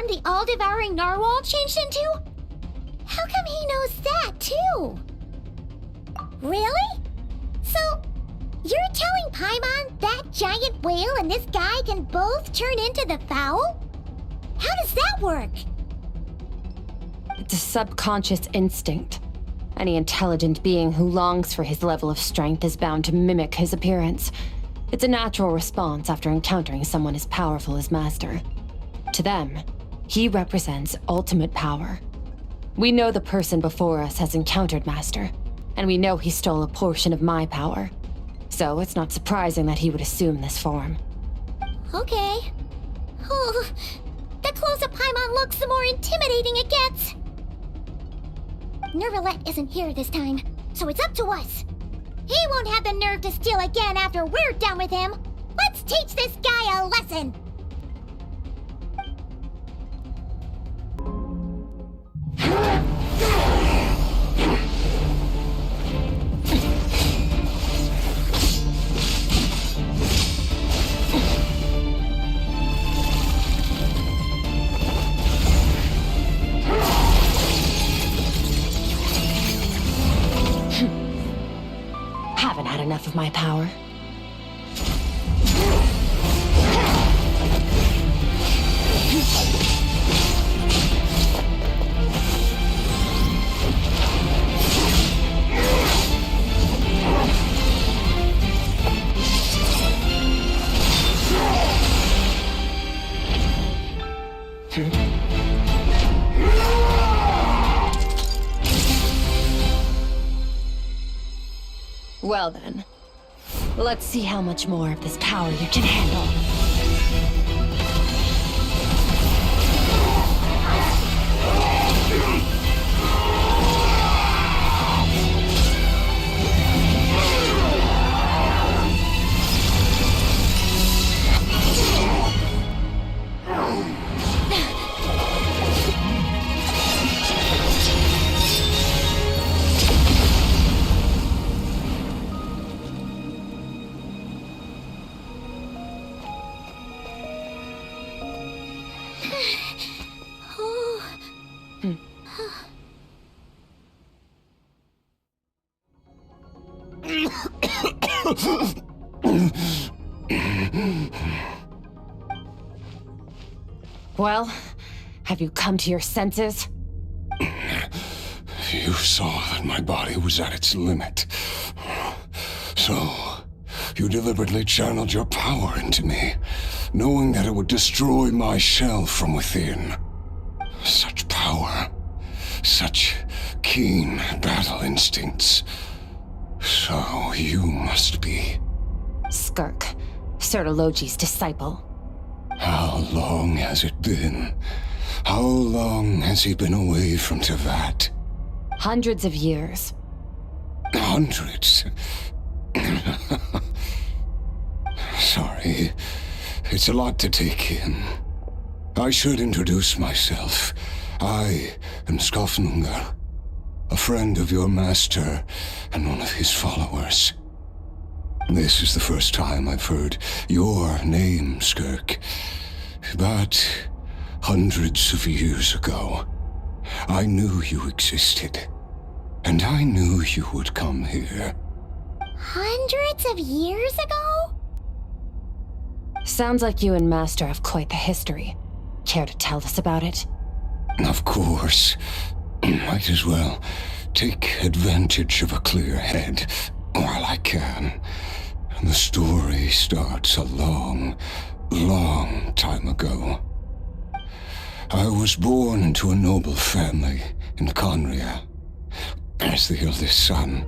form the all-devouring narwhal changed into? How come he knows that, too? Really? So, you're telling Paimon that giant whale and this guy can both turn into the fowl? How does that work? It's a subconscious instinct. Any intelligent being who longs for his level of strength is bound to mimic his appearance. It's a natural response after encountering someone as powerful as Master. To them, he represents ultimate power. We know the person before us has encountered Master, and we know he stole a portion of my power. So it's not surprising that he would assume this form. Okay. Oh, the closer Paimon looks, the more intimidating it gets. Nervalette isn't here this time, so it's up to us. He won't have the nerve to steal again after we're done with him. Let's teach this guy a lesson. Haven't had enough of my power. Well then, let's see how much more of this power you can handle. Well, have you come to your senses? You saw that my body was at its limit. So, you deliberately channeled your power into me, knowing that it would destroy my shell from within. Such power, such keen battle instincts. So you must be... Skirk, Sertologi's disciple. How long has it been? How long has he been away from Tevat? Hundreds of years. Hundreds? Sorry, it's a lot to take in. I should introduce myself. I am Skofnungar, a friend of your master and one of his followers. This is the first time I've heard your name, Skirk. But hundreds of years ago, I knew you existed. And I knew you would come here. Hundreds of years ago? Sounds like you and Master have quite the history. Care to tell us about it? Of course. Might as well take advantage of a clear head while I can. The story starts a long, long time ago. I was born into a noble family in Conria. As the eldest son,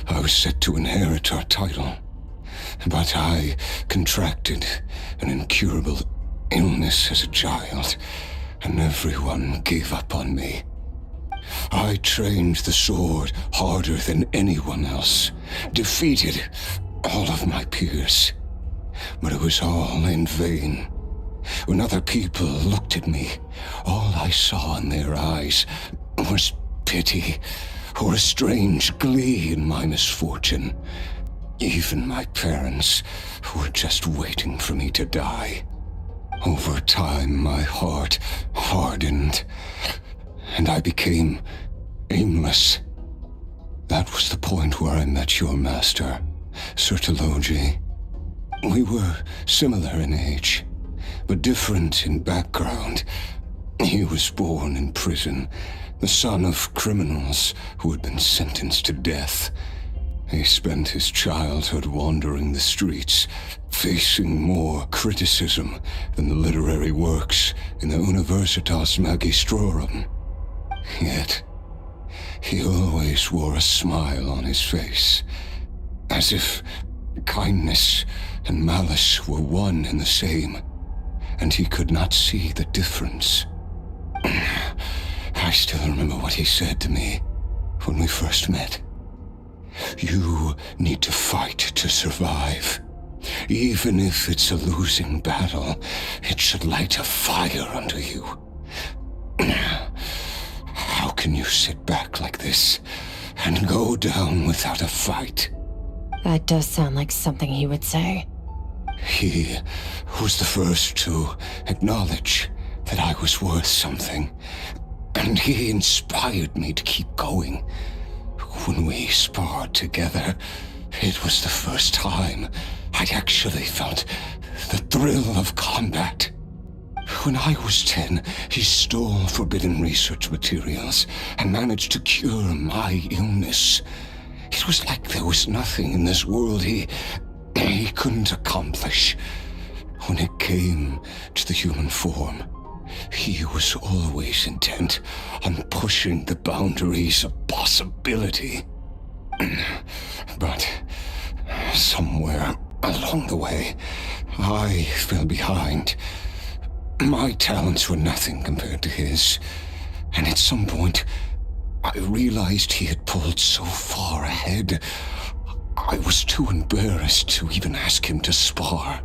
I was set to inherit our title. But I contracted an incurable illness as a child, and everyone gave up on me. I trained the sword harder than anyone else, defeated all of my peers. But it was all in vain. When other people looked at me, all I saw in their eyes was pity or a strange glee in my misfortune. Even my parents were just waiting for me to die. Over time, my heart hardened, and I became aimless. That was the point where I met your master, Sir Taloji. We were similar in age, but different in background. He was born in prison, the son of criminals who had been sentenced to death. He spent his childhood wandering the streets, facing more criticism than the literary works in the Universitas Magistrorum. Yet, he always wore a smile on his face, as if kindness and malice were one and the same, and he could not see the difference. I still remember what he said to me when we first met. You need to fight to survive. Even if it's a losing battle, it should light a fire under you. How can you sit back like this and go down without a fight? That does sound like something he would say. He was the first to acknowledge that I was worth something, and he inspired me to keep going. When we sparred together, it was the first time I'd actually felt the thrill of combat. When I was 10, he stole forbidden research materials and managed to cure my illness. It was like there was nothing in this world he couldn't accomplish. When it came to the human form, he was always intent on pushing the boundaries of possibility. But somewhere along the way, I fell behind. My talents were nothing compared to his, and at some point, I realized he had pulled so far ahead, I was too embarrassed to even ask him to spar.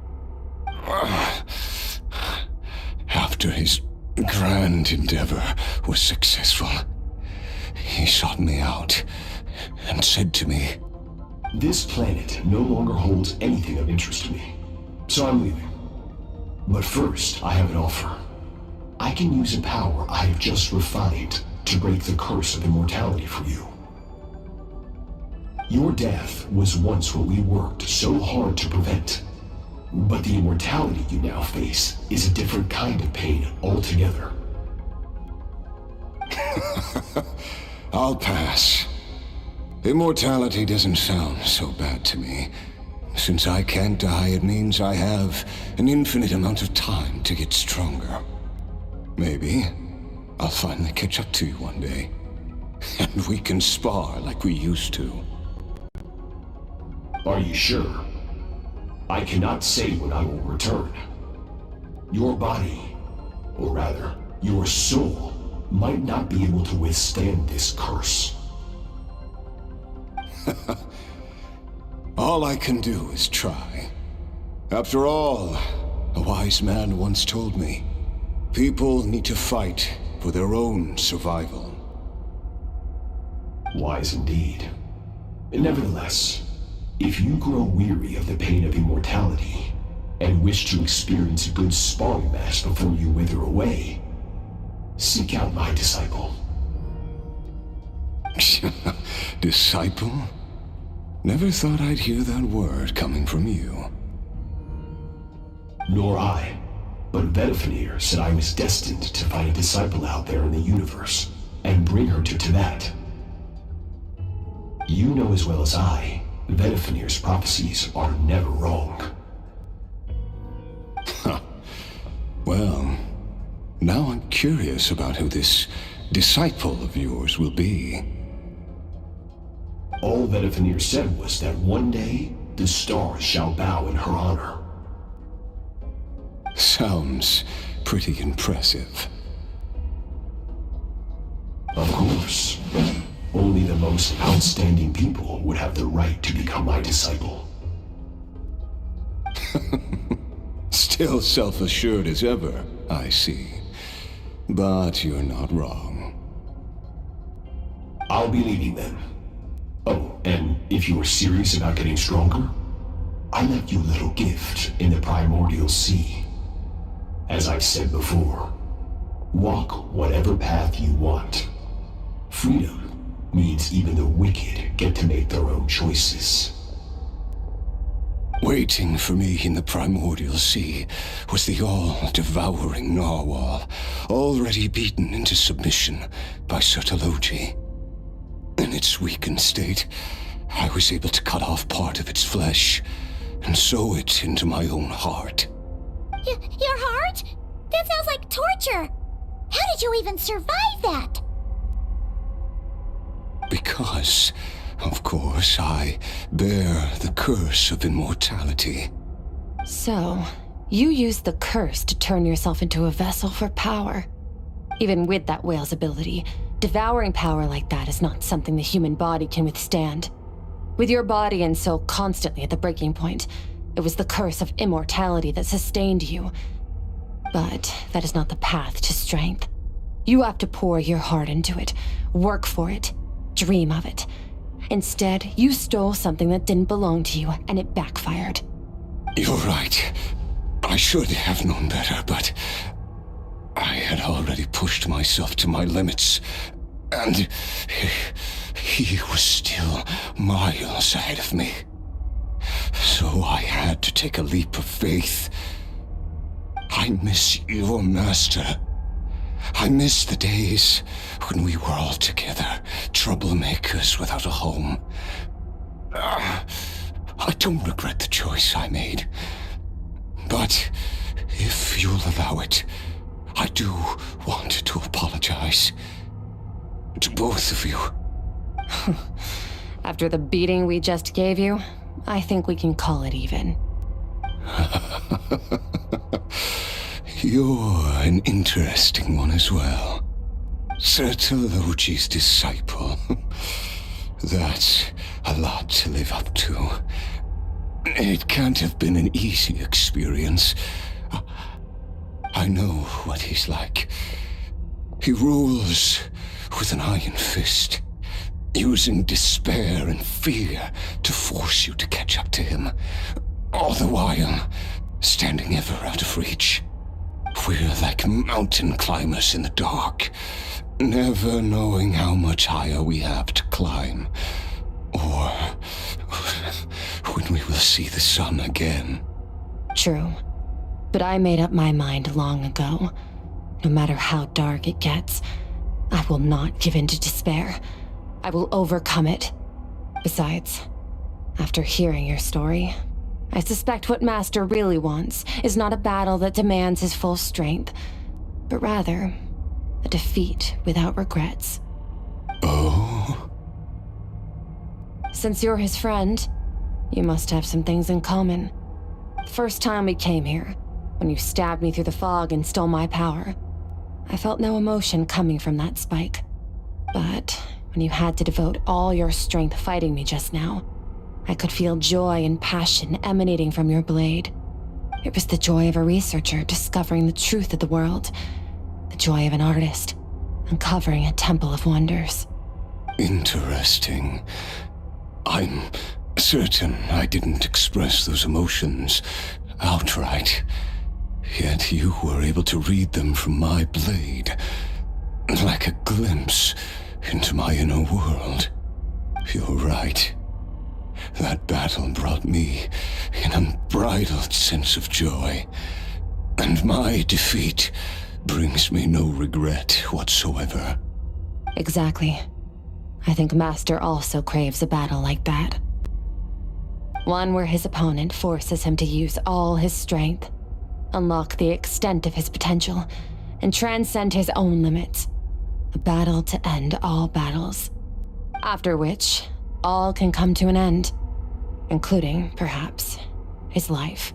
After his grand endeavor was successful, he sought me out and said to me, "This planet no longer holds anything of interest to me, so I'm leaving. But first, I have an offer. I can use a power I have just refined to break the curse of immortality for you. Your death was once what we worked so hard to prevent. But the immortality you now face is a different kind of pain altogether." I'll pass. Immortality doesn't sound so bad to me. Since I can't die, it means I have an infinite amount of time to get stronger. Maybe I'll finally catch up to you one day, and we can spar like we used to. Are you sure? I cannot say when I will return. Your body, or rather, your soul, might not be able to withstand this curse. All I can do is try. After all, a wise man once told me, people need to fight for their own survival. Wise indeed. Nevertheless, if you grow weary of the pain of immortality, and wish to experience a good sparring match before you wither away, seek out my disciple. Disciple? Never thought I'd hear that word coming from you. Nor I, but Betwixt said I was destined to find a disciple out there in the universe, and bring her to Tibet. You know as well as I, Betwixt's prophecies are never wrong. Well, now I'm curious about who this disciple of yours will be. All Betwixt said was that one day, the stars shall bow in her honor. Sounds pretty impressive. Of course. Only the most outstanding people would have the right to become my disciple. Still self-assured as ever, I see. But you're not wrong. I'll be leaving then. Oh, and if you are serious about getting stronger, I left you a little gift in the primordial sea. As I've said before, walk whatever path you want. Freedom means even the wicked get to make their own choices. Waiting for me in the primordial sea was the all-devouring narwhal, already beaten into submission by Sertologi. In its weakened state, I was able to cut off part of its flesh and sew it into my own heart. Your heart? That sounds like torture! How did you even survive that? Because, of course, I bear the curse of immortality. So, you used the curse to turn yourself into a vessel for power. Even with that whale's ability, devouring power like that is not something the human body can withstand. With your body and soul constantly at the breaking point, it was the curse of immortality that sustained you. But that is not the path to strength. You have to pour your heart into it, work for it, dream of it. Instead, you stole something that didn't belong to you, and it backfired. You're right. I should have known better, but I had already pushed myself to my limits, and he was still miles ahead of me. So I had to take a leap of faith. I miss your master. I miss the days when we were all together, troublemakers without a home. I don't regret the choice I made. But if you'll allow it, I do want to apologize. To both of you. After the beating we just gave you, I think we can call it even. You're an interesting one as well. Sertologi's disciple. That's a lot to live up to. It can't have been an easy experience. I know what he's like. He rules with an iron fist, using despair and fear to force you to catch up to him, all the while standing ever out of reach. We're like mountain climbers in the dark, never knowing how much higher we have to climb, or when we will see the sun again. True. But I made up my mind long ago. No matter how dark it gets, I will not give in to despair. I will overcome it. Besides, after hearing your story, I suspect what Master really wants is not a battle that demands his full strength, but rather a defeat without regrets. Oh? Since you're his friend, you must have some things in common. The first time we came here, when you stabbed me through the fog and stole my power, I felt no emotion coming from that spike. But when you had to devote all your strength fighting me just now, I could feel joy and passion emanating from your blade. It was the joy of a researcher discovering the truth of the world, the joy of an artist uncovering a temple of wonders. Interesting. I'm certain I didn't express those emotions outright, yet you were able to read them from my blade, like a glimpse into my inner world. You're right. That battle brought me an unbridled sense of joy, and my defeat brings me no regret whatsoever. Exactly. I think Master also craves a battle like that. One where his opponent forces him to use all his strength, unlock the extent of his potential, and transcend his own limits. A battle to end all battles. After which, all can come to an end, including, perhaps, his life.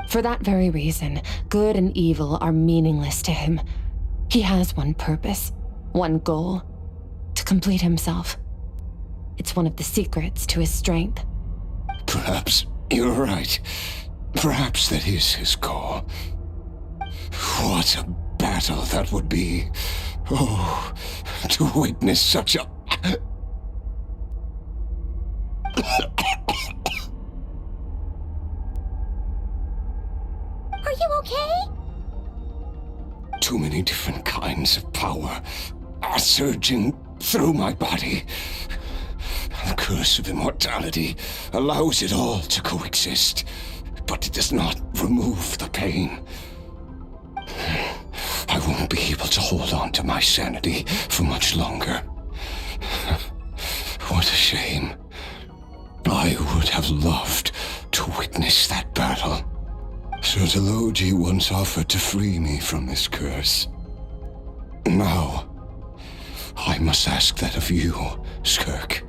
For that very reason, good and evil are meaningless to him. He has one purpose, one goal: to complete himself. It's one of the secrets to his strength. Perhaps you're right. Perhaps that is his goal. What a battle that would be. Oh, to witness such a... Are you okay? Too many different kinds of power are surging through my body. The curse of immortality allows it all to coexist, but it does not remove the pain. I won't be able to hold on to my sanity for much longer. What a shame. I would have loved to witness that battle. Sertologi once offered to free me from this curse. Now, I must ask that of you, Skirk.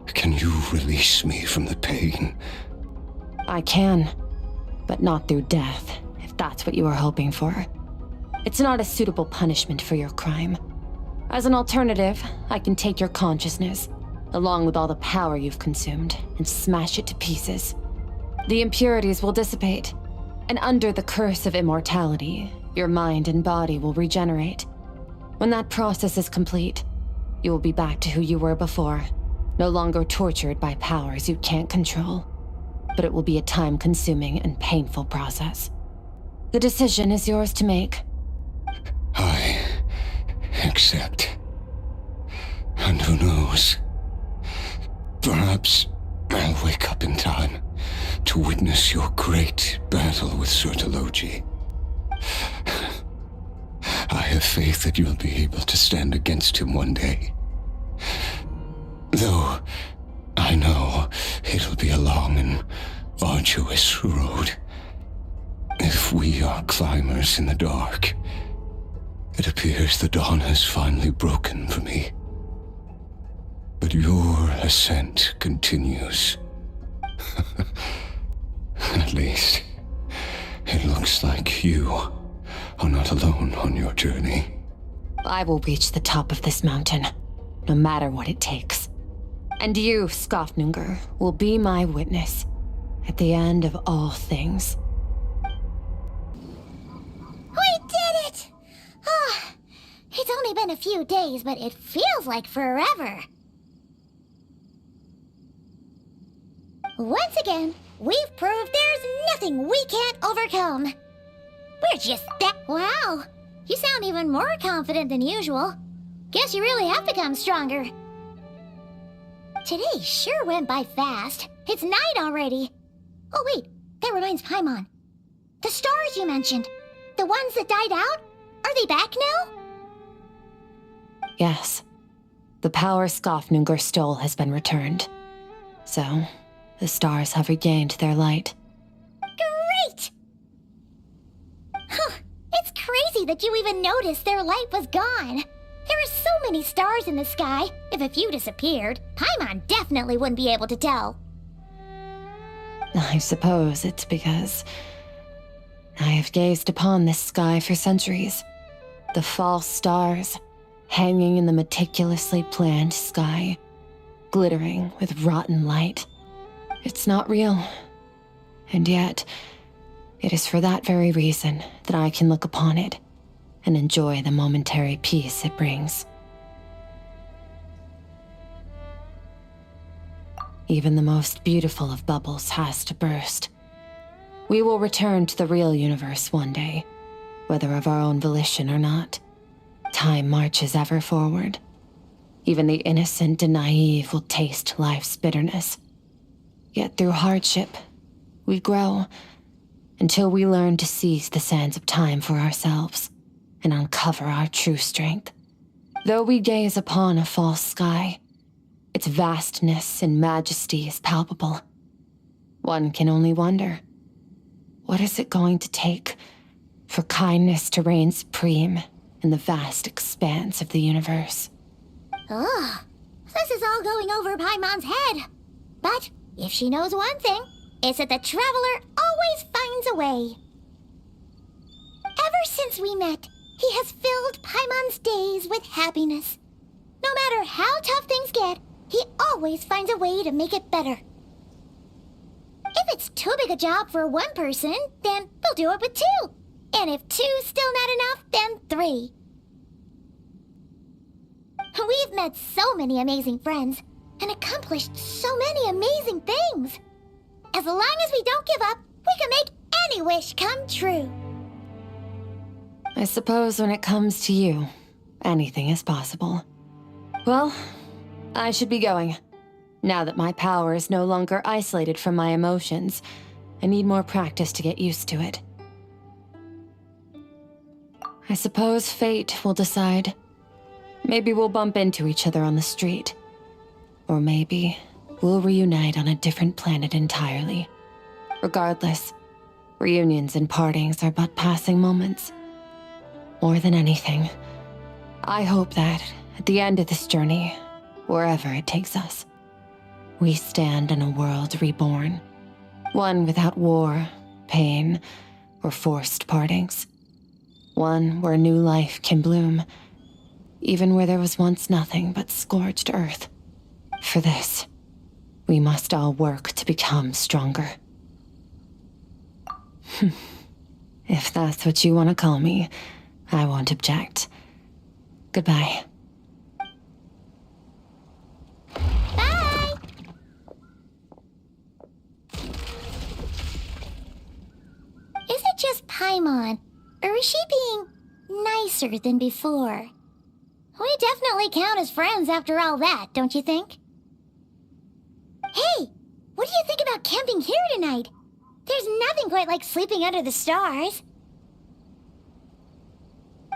Can you release me from the pain? I can, but not through death, if that's what you are hoping for. It's not a suitable punishment for your crime. As an alternative, I can take your consciousness, along with all the power you've consumed, and smash it to pieces. The impurities will dissipate, and under the curse of immortality, your mind and body will regenerate. When that process is complete, you will be back to who you were before, no longer tortured by powers you can't control. But it will be a time-consuming and painful process. The decision is yours to make. I accept. And who knows? Perhaps I'll wake up in time to witness your great battle with Sertologi. I have faith that you'll be able to stand against him one day. Though I know it'll be a long and arduous road. If we are climbers in the dark, it appears the dawn has finally broken for me. But your ascent continues. At least, it looks like you are not alone on your journey. I will reach the top of this mountain, no matter what it takes. And you, Skofnunger, will be my witness at the end of all things. We did it! Ah, it's only been a few days, but it feels like forever. Once again, we've proved there's nothing we can't overcome. We're just that... Wow, you sound even more confident than usual. Guess you really have become stronger. Today sure went by fast. It's night already. Oh wait, that reminds Paimon. The stars you mentioned, the ones that died out, are they back now? Yes. The power Skofnunger stole has been returned. So, the stars have regained their light. Great! Huh, it's crazy that you even noticed their light was gone. There are so many stars in the sky. If a few disappeared, Paimon definitely wouldn't be able to tell. I suppose it's because I have gazed upon this sky for centuries. The false stars, hanging in the meticulously planned sky, glittering with rotten light. It's not real. And yet, it is for that very reason that I can look upon it and enjoy the momentary peace it brings. Even the most beautiful of bubbles has to burst. We will return to the real universe one day, whether of our own volition or not. Time marches ever forward. Even the innocent and naive will taste life's bitterness. Yet through hardship, we grow until we learn to seize the sands of time for ourselves and uncover our true strength. Though we gaze upon a false sky, its vastness and majesty is palpable. One can only wonder, what is it going to take for kindness to reign supreme in the vast expanse of the universe? Ugh, this is all going over Paimon's head. But if she knows one thing, it's that the Traveler always finds a way. Ever since we met, he has filled Paimon's days with happiness. No matter how tough things get, he always finds a way to make it better. If it's too big a job for one person, then they'll do it with two. And if two's still not enough, then three. We've met so many amazing friends and accomplished so many amazing things. As long as we don't give up, we can make any wish come true. I suppose when it comes to you, anything is possible. Well, I should be going. Now that my power is no longer isolated from my emotions, I need more practice to get used to it. I suppose fate will decide. Maybe we'll bump into each other on the street. Or maybe we'll reunite on a different planet entirely. Regardless, reunions and partings are but passing moments. More than anything, I hope that, at the end of this journey, wherever it takes us, we stand in a world reborn. One without war, pain, or forced partings. One where new life can bloom, even where there was once nothing but scorched earth. For this, we must all work to become stronger. If that's what you want to call me, I won't object. Goodbye. Bye! Is it just Paimon, or is she being nicer than before? We definitely count as friends after all that, don't you think? Hey, what do you think about camping here tonight? There's nothing quite like sleeping under the stars.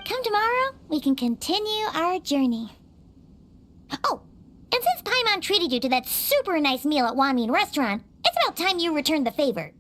Come tomorrow, we can continue our journey. Oh, and since Paimon treated you to that super nice meal at Wanmin Restaurant, it's about time you returned the favor.